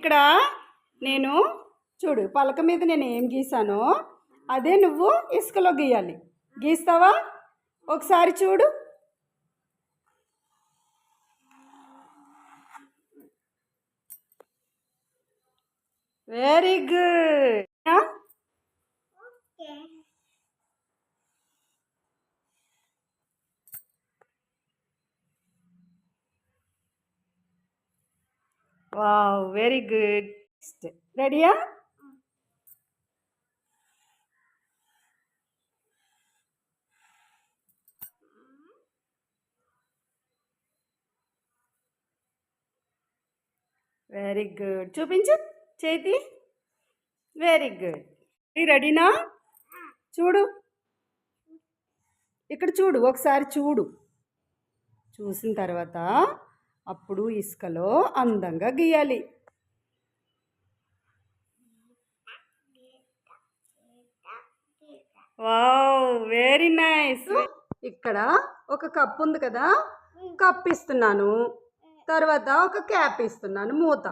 ఇక్కడ నేను చూడు పలక మీద నేను ఏం గీసానో అదే నువ్వు ఇసుకలో గీయాలి. గీస్తావా? ఒకసారి చూడు. Very good. Wow, very good. రెడీయా? Very good. చూపించు చేతి. Very good. రెడీనా? చూడు, ఇక్కడ చూడు, ఒకసారి చూడు. చూసిన తర్వాత అప్పుడు ఇసుకలో అందంగా గీయాలి. Wow, very nice. ఇక్కడ ఒక కప్ ఉంది కదా, కప్ ఇస్తున్నాను, తర్వాత ఒక క్యాప్ ఇస్తున్నాను, మూత.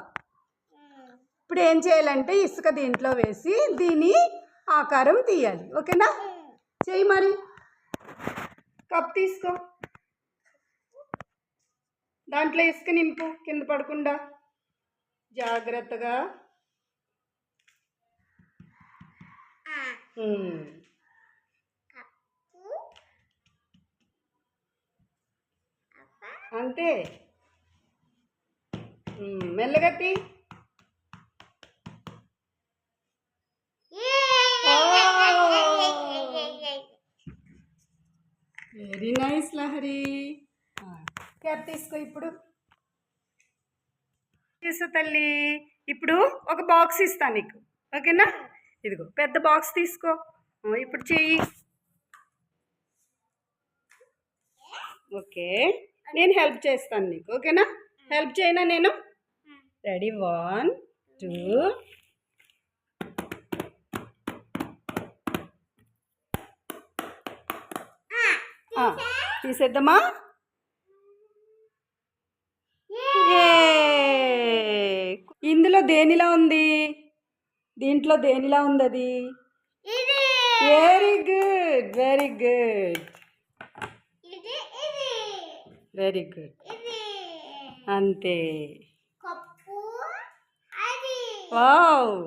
ఇప్పుడు ఏం చేయాలంటే ఇసుక దీంట్లో వేసి దీని ఆకారం తీయాలి. ఓకేనా? చెయ్యి. మరి కప్ తీసుకో, దాంట్లో ఇసుక నింపు కింద పడకుండా జాగ్రత్తగా. అంతే. మెల్లగట్టి. Very nice Lahari. క్యాప్ తీసుకో. ఇప్పుడు తీసు తల్లి. ఇప్పుడు ఒక బాక్స్ ఇస్తాను నీకు. ఓకేనా? ఇదిగో పెద్ద బాక్స్ తీసుకో. ఇప్పుడు చెయ్యి. ఓకే, నేను హెల్ప్ చేస్తాను నీకు. ఓకేనా? హెల్ప్ చేయనా నేను? రెడీ? 1 2. తీసేద్దామా? ఇందులో దేనిలా ఉంది? దీంట్లో దేనిలా ఉంది అది? Very good, very good, very good. అంతే. వావ్.